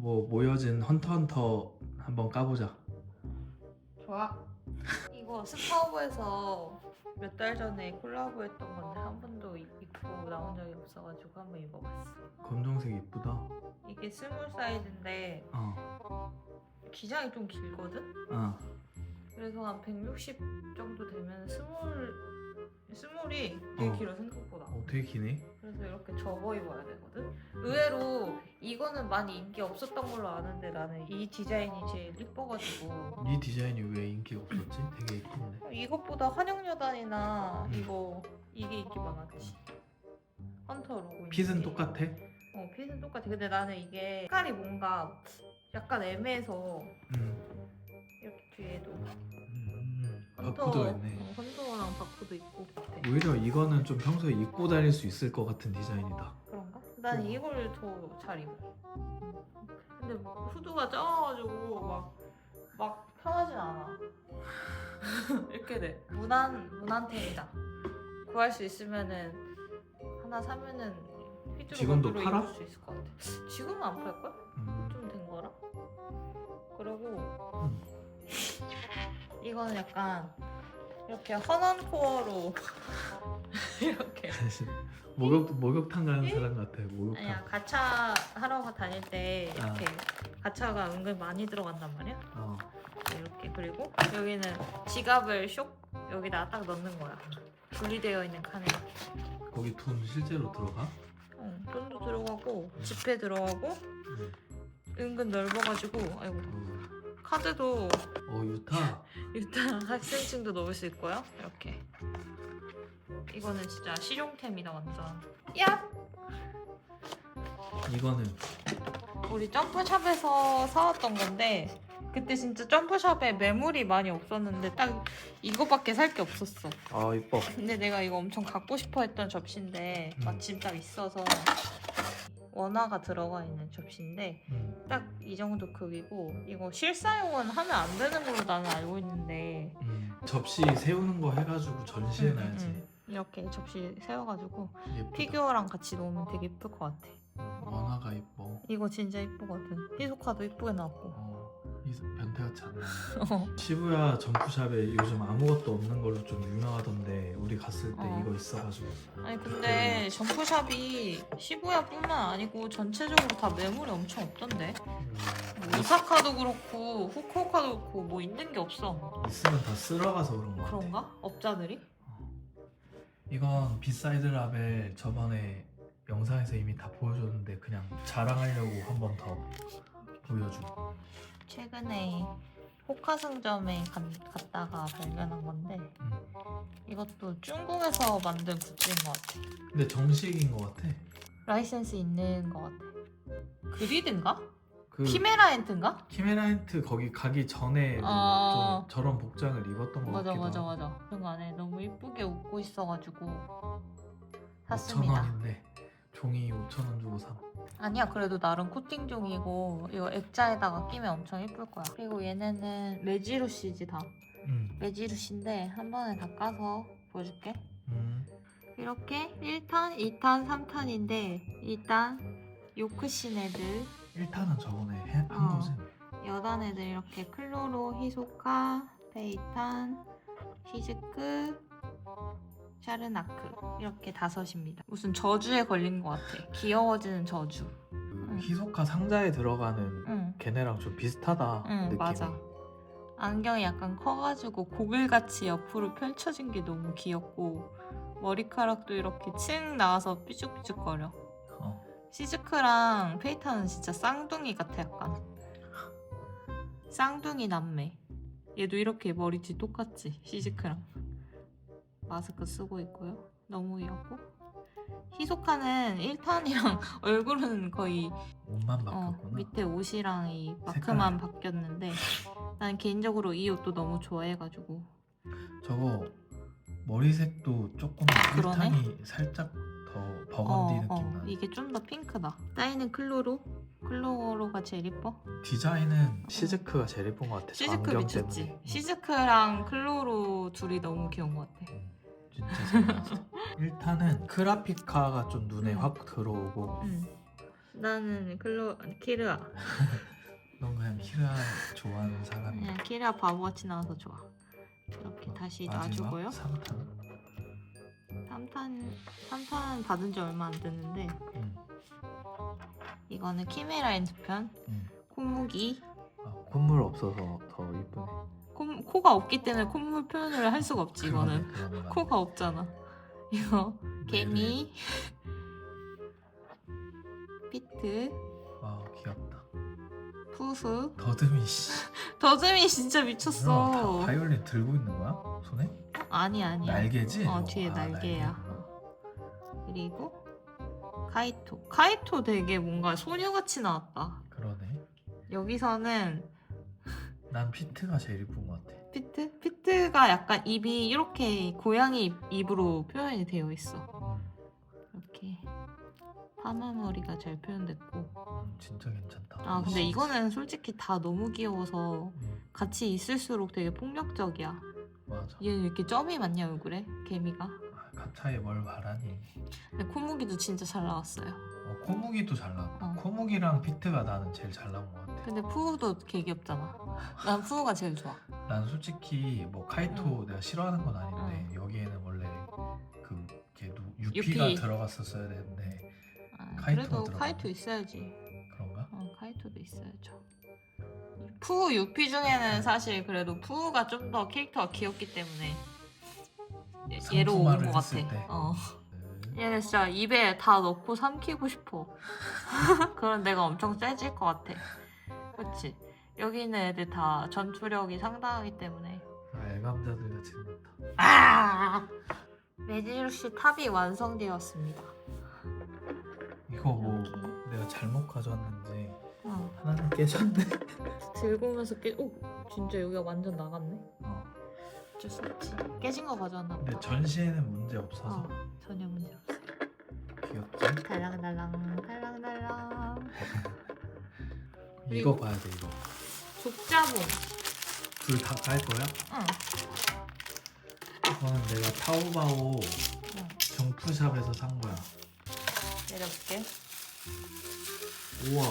뭐 모여진 헌터헌터 한번 까보자. 좋아. 이거 스파우버에서 몇 달 전에 콜라보했던 건데 한 번도 입고 나온 적이 없어가지고 한번 입어봤어. 검정색 이쁘다. 이게 스몰 사이즈인데 어. 기장이 좀 길거든? 어. 그래서 한 160 정도 되면 스몰이 되게 길어 생각보다. 되게 기네. 그래서 이렇게 접어 입어야 되거든? 의외로 이거는 많이 인기 없었던 걸로 아는데 나는 이 디자인이 제일 이뻐가지고 이 디자인이 왜 인기가 없었지? 되게 이쁜데. 이것보다 환영여단이나 음. 이게 인기 많았지. 헌터 로고. 핏은 똑같아? 핏은 똑같아. 근데 나는 이게 색깔이 뭔가 약간 애매해서 이렇게 뒤에도 바코드가 있네. 헌터랑 바코드 있고 같아. 오히려 이거는 좀 평소에 입고 다닐 수 있을 것 같은 디자인이다. 그런가? 난 이걸 더 잘 입어. 근데 후드가 작아가지고 막 편하진 않아. 이렇게 돼. 무난템이다. 구할 수 있으면은 하나 사면은 휘뚜루 지금도 마뚜루 팔아? 입을 수 있을 것 같아. 지금은 안 팔걸? 좀 된 거라. 그리고 이거는 약간 이렇게 헌원 코어로 이렇게. 목욕탕 가는 사람 같아. 목욕탕. 아니야, 가차 하러 다닐 때 이렇게 아. 가차가 은근 많이 들어간단 말이야. 어. 이렇게. 그리고 여기는 지갑을 쇽 여기다 딱 넣는 거야. 분리되어 있는 칸에. 거기 돈 실제로 들어가? 돈도 들어가고 지폐 들어가고 은근 넓어가지고 아이고 카드도 유타. 일단 학생증도 넣을 수 있고요. 이렇게. 이거는 진짜 실용템이다 완전. 야! 이거는 우리 점프샵에서 사왔던 건데 그때 진짜 점프샵에 매물이 많이 없었는데 딱 이거밖에 살 게 없었어. 아 이뻐. 근데 내가 이거 엄청 갖고 싶어 했던 접시인데 마침 딱 있어서 원화가 들어가 있는 접시인데 딱 이 정도 크기고 이거 실사용은 하면 안 되는 걸로 나는 알고 있는데 접시 세우는 거 해가지고 전시해놔야지. 이렇게 접시 세워가지고 예쁘다. 피규어랑 같이 놓으면 되게 예쁠 것 같아. 원화가 이뻐. 이거 진짜 예쁘거든. 희소카도 예쁘게 나왔고. 변태같이 안 나네. 시부야 점프샵에 요즘 아무것도 없는 걸로 좀 유명하던데 우리 갔을 때 이거 있어가지고. 아니 근데 점프샵이 시부야뿐만 아니고 전체적으로 다 매물이 엄청 없던데. 오사카도 그렇고 후쿠오카도 그렇고 뭐 있는 게 없어. 있으면 다 쓸어가서 그런 거 같아. 그런가? 업자들이? 이건 비사이드 라벨 저번에 영상에서 이미 다 보여줬는데 그냥 자랑하려고 한 번 더 보여주고. 최근에 호카상점에 갔다가 발견한 건데 이것도 중국에서 만든 굿즈인 것 같아. 근데 정식인 것 같아. 라이센스 있는 것 같아. 그리드인가? 그 키메라엔트인가? 키메라인트 거기 가기 전에 좀 저런 복장을 입었던 것 같기도 하고. 맞아. 그 안에 너무 이쁘게 웃고 있어가지고 샀습니다. 5,000원인데 종이 5,000원 주고 사. 아니야, 그래도 나름 코팅 종이고 이거 액자에다가 끼면 엄청 예쁠 거야. 그리고 얘네는 레지루시지 다. 레지루시인데 한 번에 다 까서 보여줄게. 이렇게 1탄, 2탄, 3탄인데 일단 요크신 애들 1탄은 저번에 한 거지. 여단 애들 이렇게 클로로, 히소카, 페이탄, 시즈크, 샤르나크 이렇게 5입니다. 무슨 저주에 걸린 것 같아. 귀여워지는 저주. 그 히소카 상자에 들어가는 걔네랑 좀 비슷하다. 느낌이. 맞아. 안경이 약간 커가지고 고글같이 옆으로 펼쳐진 게 너무 귀엽고 머리카락도 이렇게 층 나와서 삐죽삐죽거려. 시즈크랑 페이타는 진짜 쌍둥이 같아. 약간 쌍둥이 남매. 얘도 이렇게 머리띠 똑같지. 시즈크랑 마스크 쓰고 있고요. 너무 귀엽고 히소카는 1탄이랑 얼굴은 거의 옷만 바뀌었구나. 밑에 옷이랑 이 마크만 바뀌었는데 난 개인적으로 이 옷도 너무 좋아해가지고. 저거 머리색도 조금 그러네? 1탄이 살짝 더 버건디 느낌 나. 이게 좀 더 핑크다. 따이는 클로로가 제일 이뻐. 디자인은 시즈크가 제일 예쁜 것 같아. 시즈크 미쳤지. 시즈크랑 클로로 둘이 너무 귀여운 것 같아. 진짜 잘 나왔어. 1탄은 크라피카가 좀 눈에 확 들어오고 나는 키르아. 넌 그냥 키라 좋아하는 사람이야. 그냥 키르아 바보같이 나와서 좋아. 이렇게 다시 놔주고요. 3탄. 3탄 받은 지 얼마 안 됐는데 이거는 키메라 엔드편. 콧무기. 아, 콧물 없어서 더 이쁘네. 코가 없기 때문에 콧물 표현을 할 수가 없지. 이거는 그러네. 코가 없잖아. 이거 개미. 피트. 와 귀엽다. 푸후. 더듬이 씨. 더듬이 진짜 다 미쳤어. 바이올린 들고 있는 거야? 손에? 아니야. 날개지? 뒤에 날개야. 날개구나. 그리고 카이토 되게 뭔가 소녀같이 나왔다. 그러네. 여기서는 난 피트가 제일 이쁜 것 같아. 피트가 약간 입이 이렇게 고양이 입으로 표현이 되어 있어. 이렇게 파마머리가 잘 표현됐고. 진짜 괜찮다. 아 근데 이거는 솔직히 다 너무 귀여워서 같이 있을수록 되게 폭력적이야. 맞아. 얘 이렇게 점이 많냐 얼굴에? 개미가. 가차에 뭘 바라니. 근데 콧무기도 진짜 잘 나왔어요. 콧무기도 잘 나왔다. 어. 콧무기랑 피트가 나는 제일 잘 나온 것 같아. 근데 푸우도 개 귀엽잖아. 난 푸우가 제일 좋아. 난 솔직히 뭐 카이토 내가 싫어하는 건 아닌데 여기에는 원래 그 유피가 유피. 들어갔었어야 되는데 카이토가 그래도 들어가네. 카이토 있어야지. 그런가? 카이토도 있어야죠. 푸우 유피 중에는 사실 그래도 푸우가 좀 더 캐릭터가 귀엽기 때문에 얘로 온 상품화를 것 했을 같아. 때. 얘는 진짜 입에 다 넣고 삼키고 싶어. 그럼 내가 엄청 세질 것 같아. 그렇지? 여기 있는 애들 다 전투력이 상당하기 때문에. 알감자들 같이 생겼다. 메지루시 탑이 완성되었습니다. 이거 뭐 이렇게. 내가 잘못 가져왔는지 어. 하나는 깨졌네. 들고 오면서 진짜 여기가 완전 나갔네. 어쩔 수 없지. 깨진 거 가져왔나 보다. 근데 전시에는 문제 없어서 전혀 문제 없어. 귀엽지? 달랑달랑. 이거 봐야 돼 이거. 족자봉. 둘 다 깔 거야? 응. 이거는 내가 타오바오 응. 정품샵에서 산 거야. 내려볼게. 우와.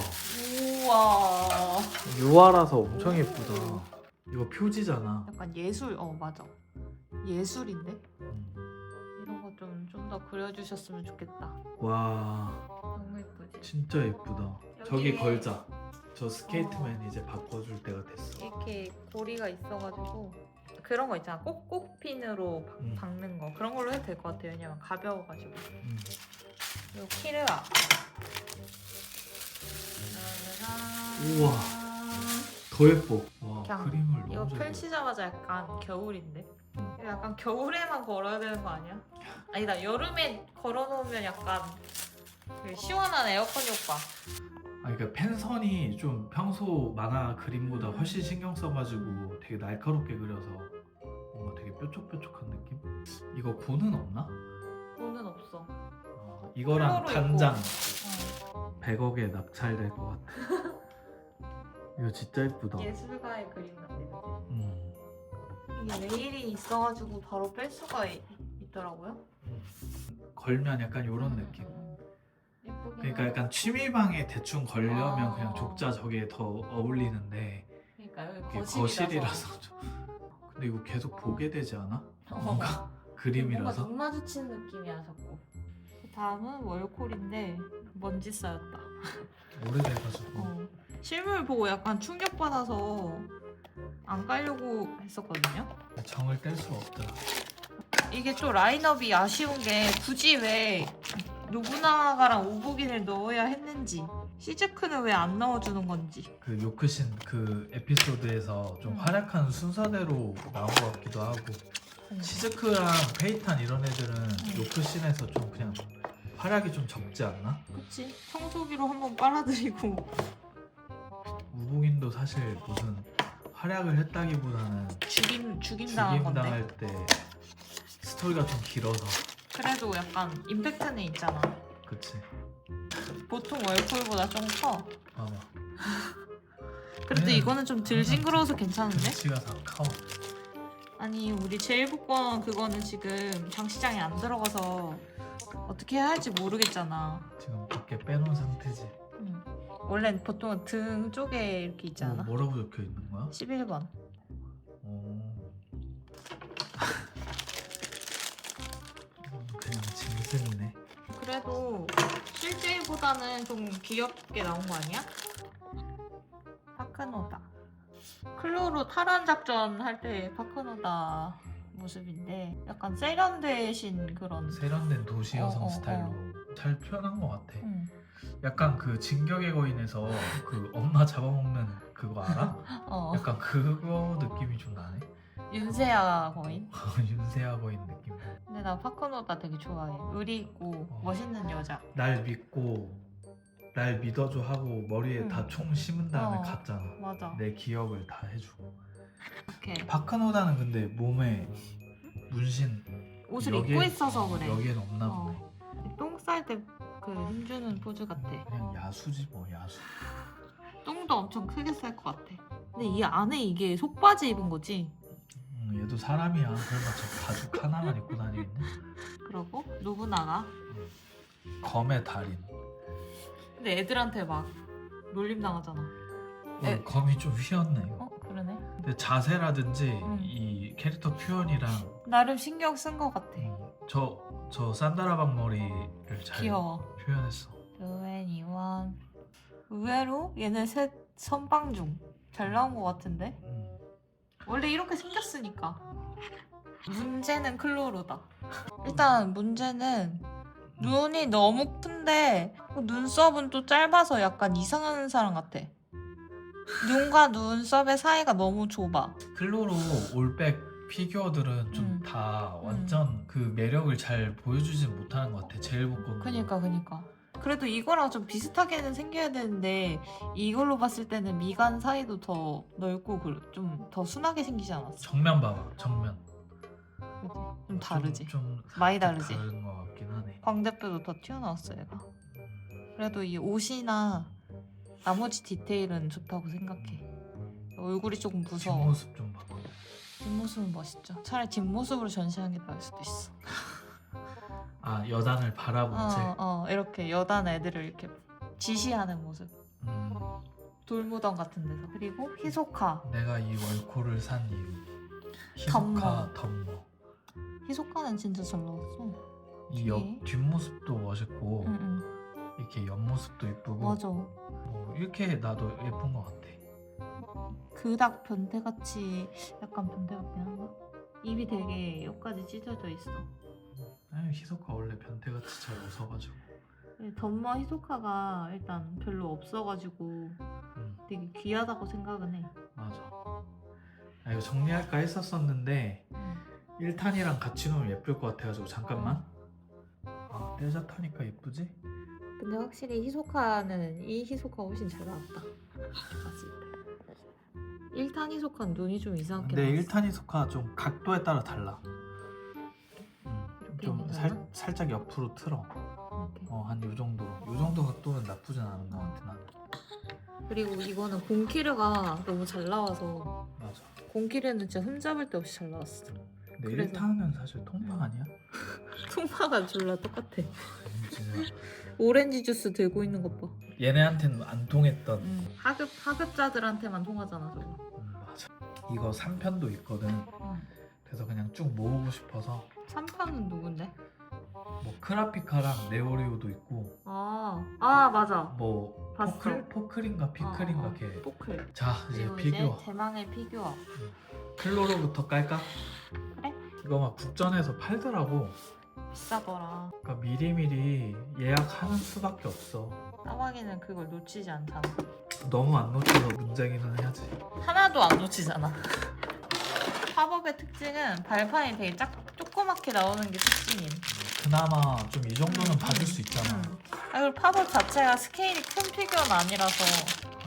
우와. 유화라서 엄청 예쁘다. 이거 표지잖아. 약간 예술. 맞아. 예술인데? 이런 거 좀 더 그려주셨으면 좋겠다. 와 너무 예쁘지? 진짜 예쁘다. 저기 걸자. 저 스케이트맨 이제 바꿔줄 때가 됐어. 이렇게 고리가 있어가지고 그런 거 있잖아. 꼭꼭핀으로 박는 거 그런 걸로 해도 될 것 같아요. 왜냐면 가벼워가지고. 그리고 키르아. 우와. 더 예뻐. 와 그냥 그림을 이거 너무 잘 펼치자마자 약간 겨울인데? 이거 약간 겨울에만 걸어야 되는 거 아니야? 아니다, 여름에 걸어놓으면 약간 그 시원한 에어컨 효과. 그러니까 펜선이 좀 평소 만화 그림보다 훨씬 신경 써가지고 되게 날카롭게 그려서 뭔가 되게 뾰족뾰족한 느낌? 이거 고는 없나? 돈은 없어. 이거랑 컬러로 단장 있고. 100억에 낙찰될 것 같아. 이거 진짜 예쁘다. 예술가의 그림 같네. 이게 레일이 있어가지고 바로 뺄 수가 있더라고요. 걸면 약간 이런 느낌. 예쁘긴 그러니까 하다. 약간 취미방에 대충 걸려면 아. 그냥 족자 저게 더 어울리는데 그러니까 여기 이게 거실이라서. 거실이라서 좀. 근데 이거 계속 보게 되지 않아? 뭔가 뭔가 그림이라서. 눈 마주치는 느낌이야 자꾸. 다음은 월콜인데 먼지 쌓였다. 오래돼가지고. 실물 보고 약간 충격받아서 안 깔려고 했었거든요. 정을 뗄 수가 없더라. 이게 또 라인업이 아쉬운 게 굳이 왜 노부나가랑 오복인을 넣어야 했는지, 시즈크는 왜 안 넣어주는 건지. 그 요크신 그 에피소드에서 좀 활약한 순서대로 나온 것 같기도 하고 시즈크랑 페이탄 이런 애들은 요크신에서 좀 그냥 활약이 좀 적지 않나? 그치? 청소기로 한번 빨아들이고. 우복인도 사실 무슨 활약을 했다기보다는 죽임 당한 건데. 당할 때 스토리가 좀 길어서. 그래도 약간 임팩트는 있잖아. 그치. 보통 월콜보다 좀 커. 봐봐. 그래도 얘는 이거는 좀 덜 징그러워서 괜찮은데? 등치가 다 커. 아니 우리 제일복권 그거는 지금 장시장에 안 들어가서 어떻게 해야 할지 모르겠잖아. 지금 밖에 빼놓은 상태지. 원래 보통 등 쪽에 이렇게 있지 않아? 뭐라고 적혀 있는 거야? 11번. 그냥 짐승이네. 그래도 실제보다는 좀 귀엽게 나온 거 아니야? 파크노다. 클로로 탈환 작전 할 때 파크노다 모습인데 약간 세련되신 그런. 세련된 도시 여성 스타일로 잘 표현한 것 같아. 약간 그 진격의 거인에서 그 엄마 잡아먹는 그거 알아? 약간 그거 느낌이 좀 나네. 윤세아 거인? 윤세아 거인 느낌. 근데 나 파크노다 되게 좋아해. 의리 있고 멋있는 여자. 날 믿고 날 믿어줘 하고 머리에 다 총 심은 다음에 갔잖아. 맞아. 내 기억을 다 해주고. 이렇게 파크노다는 근데 몸에 문신 옷을 입고 있어서 그래. 여기엔 없나 보네. 똥 쌀 때 그 힘주는 포즈 같아. 그냥 야수지 뭐 야수. 똥도 엄청 크게 쌀 것 같아. 근데 이 안에 이게 속바지 입은 거지? 얘도 사람이야. 그래봤자 가죽 하나만 입고 다니겠네. 그러고 노부나가 검의 달인. 근데 애들한테 막 놀림 당하잖아. 검이 좀 휘었네. 그러네. 근데 자세라든지 이 캐릭터 표현이랑 나름 신경 쓴 것 같아. 저 산다라 방머리를 잘 귀여워. 표현했어. 루엔이원. 의외로 얘네 셋 선방 중 잘 나온 것 같은데? 원래 이렇게 생겼으니까. 문제는 클로로다. 일단 문제는 눈이 너무 큰데 눈썹은 또 짧아서 약간 이상한 사람 같아. 눈과 눈썹의 사이가 너무 좁아. 클로로 올백 피규어들은 좀 다 완전 그 매력을 잘 보여주진 못하는 것 같아. 제일 복권. 그니까. 그래도 이거랑 좀 비슷하게는 생겨야 되는데 이걸로 봤을 때는 미간 사이도 더 넓고 좀 더 순하게 생기지 않았어? 정면 봐봐. 정면. 그치? 좀 다르지? 좀 많이 다르지? 다른 것 같긴 하네. 광대뼈도 더 튀어나왔어 얘가. 그래도 이 옷이나 나머지 디테일은 좋다고 생각해. 얼굴이 조금 무서워. 뒷모습 좀 봐봐. 뒷모습은 멋있죠. 차라리 뒷모습으로 전시하는 게 나을 수도 있어. 아 여단을 바라본 채. 이렇게 여단 애들을 이렇게 지시하는 모습. 돌무덤 같은 데서. 그리고 히소카. 내가 이 월코를 산 이유. 히소카 덤머. 히소카는 진짜 잘 나왔어. 이 뒷모습도 멋있고 이렇게 옆모습도 예쁘고. 맞아. 이렇게 나도 예쁜 것 같아. 그닥 변태같이 약간 변태 같긴 한가? 입이 되게 여기까지 찢어져 있어. 아니 히소카 원래 변태같이 잘 웃어가지고. 덤머 히소카가 일단 별로 없어가지고 되게 귀하다고 생각은 해. 맞아. 이거 정리할까 했었었는데 1탄이랑 같이 놓으면 예쁠 것 같아가지고 잠깐만. 떼자 타니까 예쁘지? 근데 확실히 히소카는 이 히소카 훨씬 잘 나왔다. 봤을 때. 1탄 히소카는 눈이 좀 이상하게 근데 나왔어. 1탄 히소카 좀 각도에 따라 달라. 좀 달라? 살짝 옆으로 틀어. 이렇게. 한 요 정도. 요 정도 각도는 나쁘진 않은 것 같아 나는. 그리고 이거는 공키르가 너무 잘 나와서. 맞아. 공키르는 진짜 흠잡을 데 없이 잘 나왔어. 근데 그래서. 1탄은 사실 통파 아니야? 통파가 졸라 똑같아. 진짜. 오렌지 주스 들고 있는 것 봐. 얘네한테는 안 통했던. 하급자들한테만 통하잖아 저거. 맞아. 이거 3편도 있거든. 그래서 그냥 쭉 모으고 싶어서. 3편은 누군데? 뭐 크라피카랑 네오리오도 있고. 맞아. 뭐 봤어. 포클인가 피클인가 걔. 포클. 자 이제 그리고 피규어. 이제 대망의 피규어. 클로로부터 깔까? 그래? 이거 막 국전에서 팔더라고. 비싸더라. 그러니까 미리미리 예약하는 수밖에 없어. 까마귀는 그걸 놓치지 않잖아. 너무 안 놓쳐서 문제기는 해야지. 하나도 안 놓치잖아. 팝업의 특징은 발판이 되게 조그맣게 나오는 게 특징임. 그나마 좀 이 정도는 봐줄 수 있잖아. 그리고 팝업 자체가 스케일이 큰 피규어는 아니라서.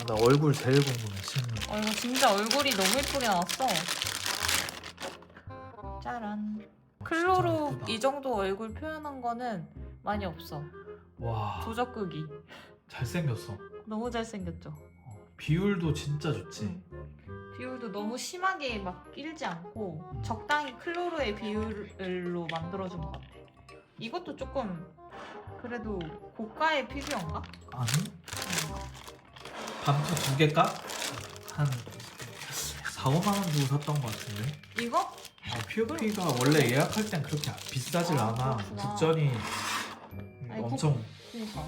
나 얼굴 제일 궁금해 실물. 이거 진짜 얼굴이 너무 예쁘게 나왔어. 짜란. 클로로 이 정도 얼굴 표현한 거는 많이 없어. 와. 조적극이. 잘생겼어. 너무 잘생겼죠. 비율도 진짜 좋지. 비율도 너무 심하게 막 끼르지 않고 적당히 클로로의 비율로 만들어준 것 같아. 이것도 조금 그래도 고가의 피규어인가? 아니? 밤프 2개 값? 한 4, 5만 원 주고 샀던 것 같은데. 이거? POP가 원래 예약할 땐 그렇게 비싸질 아, 않아. 그렇구나. 국전이 아니, 엄청 그니까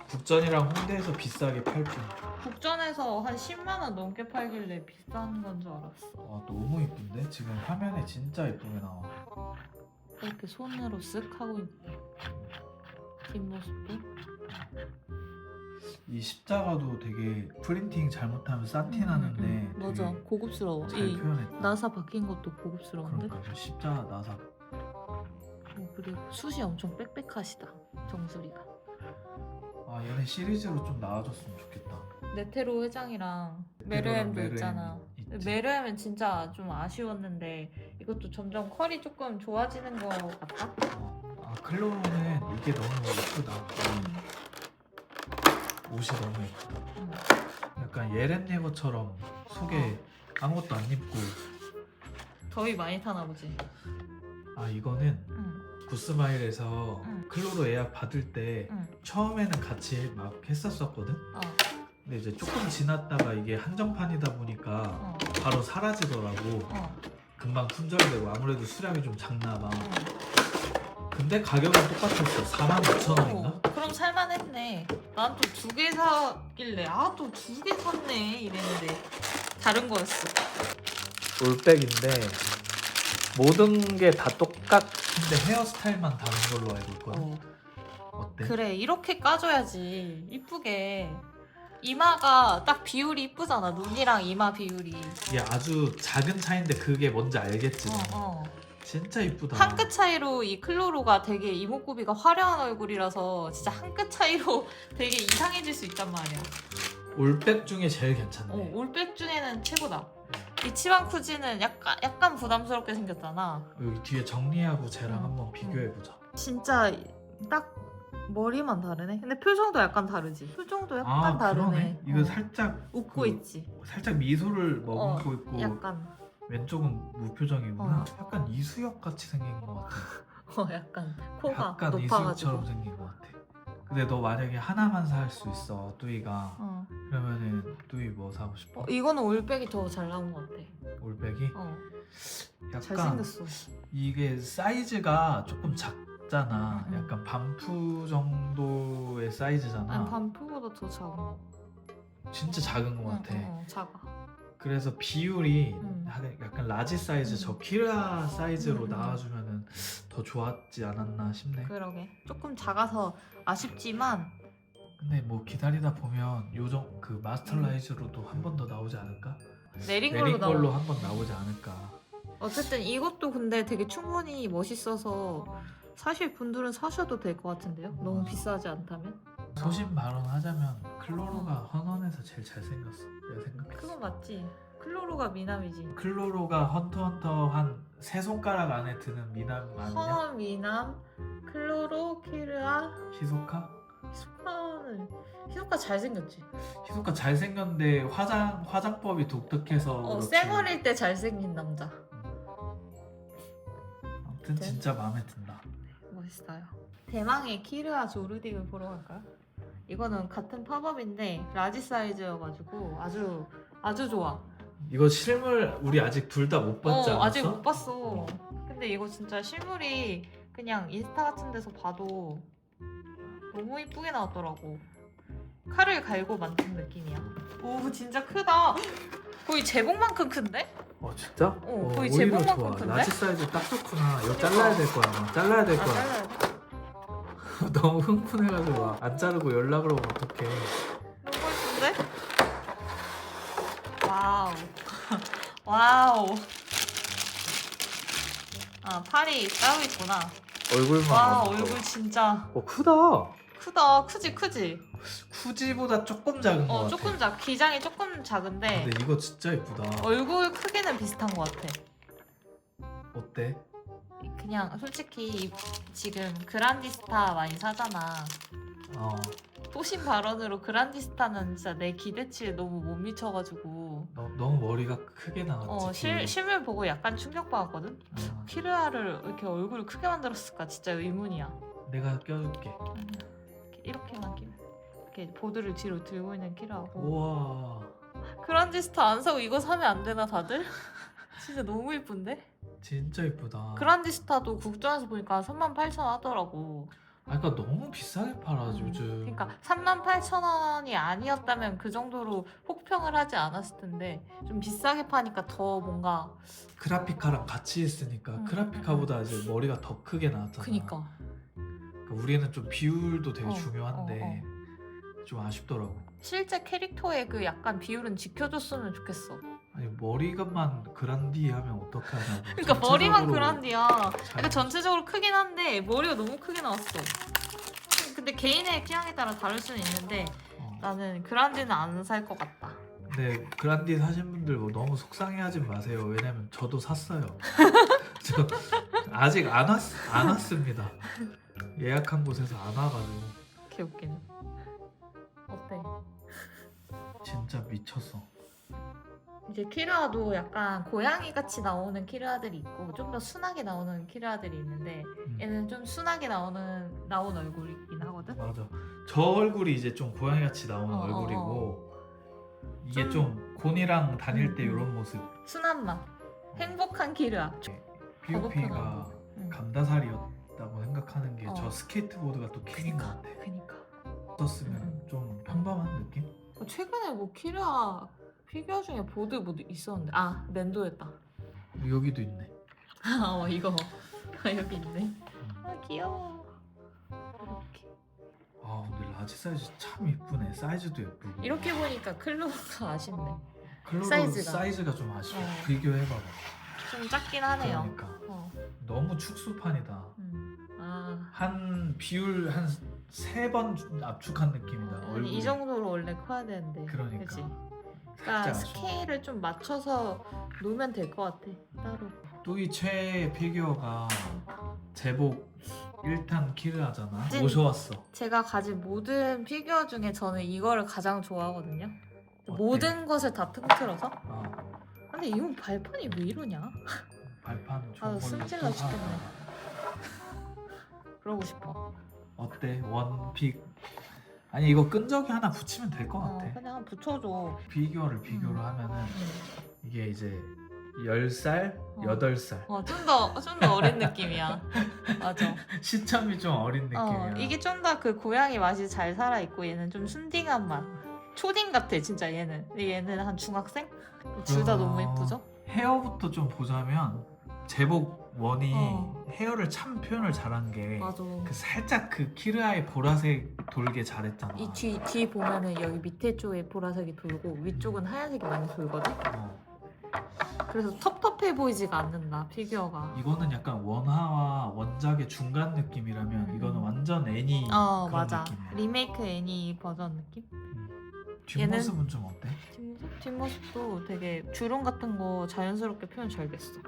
국전이랑 홍대에서 비싸게 팔 뿐. 국전에서 한 10만 원 넘게 팔길래 비싼 건 줄 알았어. 와 너무 이쁜데? 지금 화면에 진짜 예쁘게 나와. 이렇게 손으로 쓱 하고 있네. 뒷모습도. 이 십자가도 되게 프린팅 잘못하면 싼티 나는데 맞아, 되게 고급스러워. 잘 이 표현했다. 나사 박힌 것도 고급스러운데. 그러니까 저 십자가 나사. 그리고 숱이 엄청 빽빽하시다, 정수리가. 아 얘네 시리즈로 좀 나와줬으면 좋겠다. 네테로 회장이랑 메르엠도 메르엠 있잖아. 있지. 메르엠은 진짜 좀 아쉬웠는데 이것도 점점 컬이 조금 좋아지는 것 같다. 아 클로로는 이게 너무 예쁘다. 옷이 너무 예쁘다. 약간 예렌 예거처럼 속에 아무것도 안 입고. 더위 많이 타나 보지. 아 이거는 응. 구스마일에서 응. 클로로 예약 받을 때 응. 처음에는 같이 막 했었거든. 어. 근데 이제 조금 지났다가 이게 한정판이다 보니까 어. 바로 사라지더라고. 어. 금방 품절되고 아무래도 수량이 좀 작나 봐. 어. 근데 가격은 똑같았어. 42,000원인가? 그럼 살만했네. 난 또 2개 사길래 또 2개 샀네 이랬는데 다른 거였어. 올백인데 모든 게 다 똑같은데 헤어스타일만 다른 걸로 알고 있거든. 어때? 그래, 이렇게 까줘야지 이쁘게. 이마가 딱 비율이 이쁘잖아. 눈이랑 이마 비율이. 이게 아주 작은 차이인데 그게 뭔지 알겠지? 너? 진짜 이쁘다. 한 끗 차이로 이 클로로가 되게 이목구비가 화려한 얼굴이라서 진짜 한 끗 차이로 되게 이상해질 수 있단 말이야. 올백 중에 제일 괜찮네. 올백 중에는 최고다. 이 치방쿠지는 약간 부담스럽게 생겼잖아. 여기 뒤에 정리하고 쟤랑 응. 한번 비교해보자. 진짜 딱 머리만 다르네. 근데 표정도 약간 다르지. 표정도 약간 다르네. 그러네. 이거 살짝 웃고 그- 있지. 살짝 미소를 머금고 있고 약간 왼쪽은 무표정이구나. 약간 이수혁 같이 생긴 것 같아. 약간 코가 약간 높아가지고. 이수혁처럼 생긴 것 같아. 근데 너 만약에 하나만 살 수 있어, 뚜이가. 그러면은 뚜이 뭐 사고 싶어? 이거는 올백이 더 잘 나온 것 같아. 올백이? 약간 잘생겼어. 이게 사이즈가 조금 작잖아. 응. 약간 반프 정도의 사이즈잖아. 아니 반프보다 더 작아. 진짜 작은 것 같아. 작아. 그래서 비율이 응. 약간 라지 사이즈, 응. 저 키라 사이즈로 응. 나와주면은 더 좋았지 않았나 싶네. 그러게. 조금 작아서 아쉽지만 근데 뭐 기다리다 보면 요정 그 마스터 라이즈로도 한 번 더 나오지 않을까? 내린 내린 걸로 걸로 나와. 한 번 나오지 않을까? 어쨌든 이것도 근데 되게 충분히 멋있어서 사실 분들은 사셔도 될 것 같은데요? 너무 비싸지 않다면? 소신 발언하자면 클로로가 헌헌에서 제일 잘생겼어. 내가 생각했어. 그건 맞지. 클로로가 미남이지. 클로로가 헌터헌터 한 세 손가락 안에 드는 미남 아니냐? 헌, 미남, 클로로, 키르아, 히소카? 히소카 잘생겼지. 히소카 잘생겼는데 화장법이 독특해서 그렇지. 쌩얼일 때 잘생긴 남자. 아무튼 진짜 마음에 든다. 멋있어요. 대망의 키르아 조르딕을 보러 갈까요? 이거는 같은 팝업인데 라지 사이즈여가지고 아주 좋아. 이거 실물 우리 아직 둘 다 못 봤지 않았어? 아직 못 봤어. 근데 이거 진짜 실물이 그냥 인스타 같은 데서 봐도 너무 이쁘게 나왔더라고. 칼을 갈고 만든 느낌이야. 오 진짜 크다. 거의 제복만큼 큰데? 진짜? 거의 오히려 제복만큼 좋아. 큰데? 라지 사이즈 딱 좋구나. 이거 그러니까. 잘라야 될 거야. 잘라야 될 거야. 잘라야 돼. 너무 흥분해가지고 안 자르고 연락을 오면 어떡해. 너무 예쁜데? 와우. 와우. 팔이 따로 있구나. 얼굴만. 와 보니까. 얼굴 진짜 크다. 크다. 크지. 쿠지보다 조금 작은 것 같아. 조금 기장이 조금 작은데 근데 이거 진짜 예쁘다. 얼굴 크기는 비슷한 것 같아. 어때? 그냥 솔직히 지금 그란디스타 많이 사잖아. 소신 발언으로 그란디스타는 진짜 내 기대치에 너무 못 미쳐가지고 너무 머리가 크게 나갔지. 실물 보고 약간 충격받았거든? 키르아를 이렇게 얼굴을 크게 만들었을까 진짜 의문이야. 내가 껴줄게. 이렇게만 끼면 이렇게 보드를 뒤로 들고 있는 키라고. 우와. 그란디스타 안 사고 이거 사면 안 되나 다들? 진짜 너무 예쁜데? 진짜 이쁘다. 그란디스타도 국전에서 보니까 38,000원 하더라고. 아, 그러니까 너무 비싸게 팔아 요즘. 그러니까 38,000원이 아니었다면 그 정도로 혹평을 하지 않았을 텐데 좀 비싸게 파니까 더 뭔가. 그래픽카랑 같이 있으니까 그래픽카보다 이제 머리가 더 크게 나왔잖아. 그니까. 그러니까 우리는 좀 비율도 되게 어, 중요한데 좀 아쉽더라고. 실제 캐릭터의 그 약간 비율은 지켜줬으면 좋겠어. 아니 머리만 그란디 하면 어떻게 하냐고. 그러니까 머리만 전체적으로 그란디야. 잘- 그러니까 전체적으로 크긴 한데 머리가 너무 크게 나왔어. 근데 개인의 취향에 따라 다를 수는 있는데 어. 나는 그란디는 안 살 것 같다. 근데 그란디 사신 분들 뭐 너무 속상해하지 마세요. 왜냐면 저도 샀어요. 저 아직 안 왔습니다. 예약한 곳에서 안 와가지고 개웃기네. 어때? 진짜 미쳤어. 이제 키르아도 약간 고양이 같이 나오는 키르아들이 있고 좀 더 순하게 나오는 키르아들이 있는데 얘는 좀 순하게 나온 얼굴이긴 하거든. 맞아. 저 얼굴이 이제 좀 고양이같이 나오는 어, 얼굴이고 이게 좀- 좀 곤이랑 다닐 때 음. 이런 모습. 순한 맛. 행복한 키르아. BOP가 응. 감다살이었다고 생각하는 게 어. 저 스케이트보드가 또 킹인 것 같아. 그니까. 썼으면 좀 평범한 느낌? 최근에 뭐 키르아 피규어 중에 보드 뭐 있었는데 랜도였다. 여기도 있네. 이거 여기 있네. 귀여워. 이렇게. 근데 라지 사이즈 참 이쁘네. 사이즈도 예쁘고. 이렇게 보니까 클로우가 아쉽네. 클로로 사이즈가. 사이즈가 좀 아쉬워. 어. 비교해봐봐. 좀 작긴 하네요. 그러니까 어. 너무 축소판이다. 한 비율 한 3번 압축한 느낌이다. 아니, 얼굴이. 이 정도로 원래 커야 되는데. 그러니까. 그치? 살짝 그러니까 아쉬워. 스케일을 좀 맞춰서 놓으면 될 것 같아. 따로. 또이 최애 피규어가 제복 1탄 키르아잖아. 찐. 모셔왔어. 제가 가진 모든 피규어 중에 저는 이거를 가장 좋아하거든요. 어때? 모든 것을 다 통틀어서. 어, 근데 이건 발판이 왜 이러냐? 발판 좋은 걸로 승질나 또 죽겠네. 사왔다. 그러고 싶어. 어때? 원픽. 아니 이거 끈적이 하나 붙이면 될 것 같아. 그냥 붙여줘. 비교를 하면은 이게 이제 10살, 어. 8살. 좀 더 어린 느낌이야. 맞아. 시점이 좀 어린 느낌이야. 이게 좀 더 그 고양이 맛이 잘 살아 있고 얘는 좀 순딩한 맛. 초딩 같아 진짜 얘는. 근데 얘는 한 중학생? 둘 다 너무 예쁘죠? 헤어부터 좀 보자면 제복 원이 어. 헤어를 참 표현을 잘한 게 맞아. 그 살짝 그 키르아의 보라색 돌게 잘했잖아. 이 뒤 보면은 여기 밑에 쪽에 보라색이 돌고 위쪽은 하얀색이 많이 돌거든? 어. 그래서 텁텁해 보이지가 않는다 피규어가. 이거는 약간 원화와 원작의 중간 느낌이라면 이거는 완전 애니 그런 맞아. 느낌이야. 리메이크 애니 버전 느낌? 뒷모습은 좀 어때? 뒷모습도 되게 주름 같은 거 자연스럽게 표현 잘 됐어.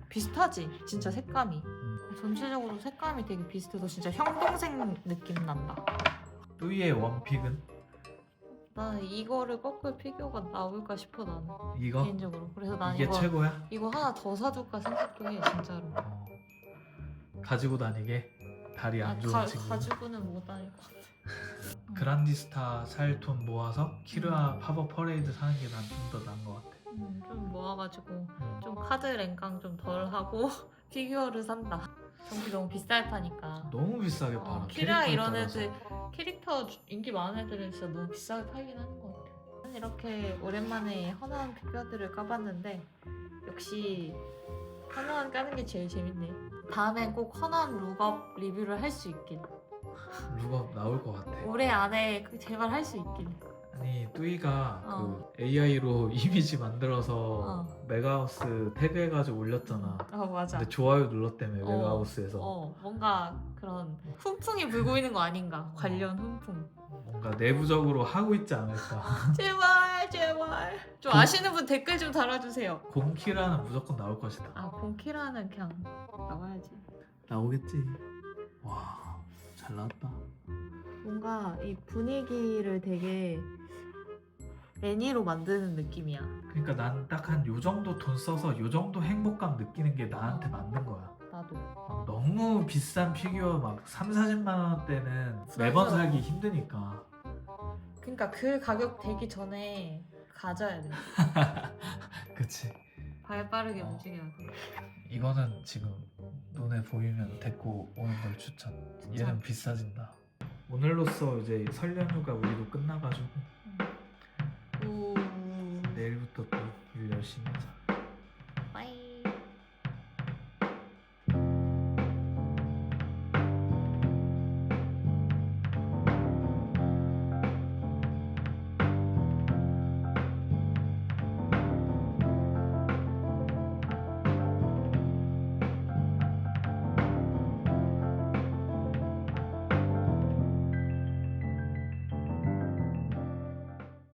비슷하지? 진짜 색감이. 전체적으로 색감이 되게 비슷해서 진짜 형 동생 느낌 난다. 뚜이의 원픽은 나는 이거를 꺾을 피규어가 나올까 싶어 나는 이거? 개인적으로. 그래서 난 이게 이거 최고야? 이거 하나 더 사둘까 생각도 해 진짜로. 가지고 다니게 다리 안 좋은 친구. 가지고는 못 다닐 것 같아. 그란디스타 살 돈 모아서 키르아 팝업 퍼레이드 사는 게 난 좀 더 나은 것 같아. 좀 모아가지고 좀 카드 랭강 좀 덜 하고 피규어를 산다. 전기 너무 비쌀 파니까. 너무 비싸게 팔아. 키라 캐릭터에 이런 따라서. 애들 캐릭터 인기 많은 애들은 진짜 너무 비싸게 팔긴 하는 것 같아. 이렇게 오랜만에 허나한 피규어들을 까봤는데 역시 허나한 까는 게 제일 재밌네. 다음엔 꼭 허나한 룩업 리뷰를 할 수 있길. 룩업 나올 것 같아. 올해 안에 제발 할 수 있길. 아니 뚜이가 어. 그 AI로 이미지 만들어서 메가하우스 태그해가지고 올렸잖아. 맞아. 근데 좋아요 눌렀다며 메가하우스에서. 뭔가 그런 훈풍이 불고 있는 거 아닌가. 관련 훈풍. 뭔가 내부적으로 하고 있지 않을까. 제발. 좀 아시는 분 댓글 좀 달아주세요. 곰키라는 무조건 나올 것이다. 본키라는 그냥 나와야지. 나오겠지. 와 잘 나왔다. 뭔가 이 분위기를 되게 애니로 만드는 느낌이야. 그러니까 난 딱 한 요 정도 돈 써서 요 정도 행복감 느끼는 게 나한테 맞는 거야. 나도. 하나도. 너무 비싼 피규어 막 3, 40만 원대는 매번 맞아. 사기 힘드니까. 그러니까 그 가격 되기 전에 가져야 돼. 그치. 발 빠르게 어. 움직여야 돼. 이거는 지금 눈에 보이면 데리고 오는 걸 추천. 얘는 비싸진다. 오늘로써 이제 설 연휴가 우리도 끝나가지고 오. 내일부터 또 일 열심히 하자.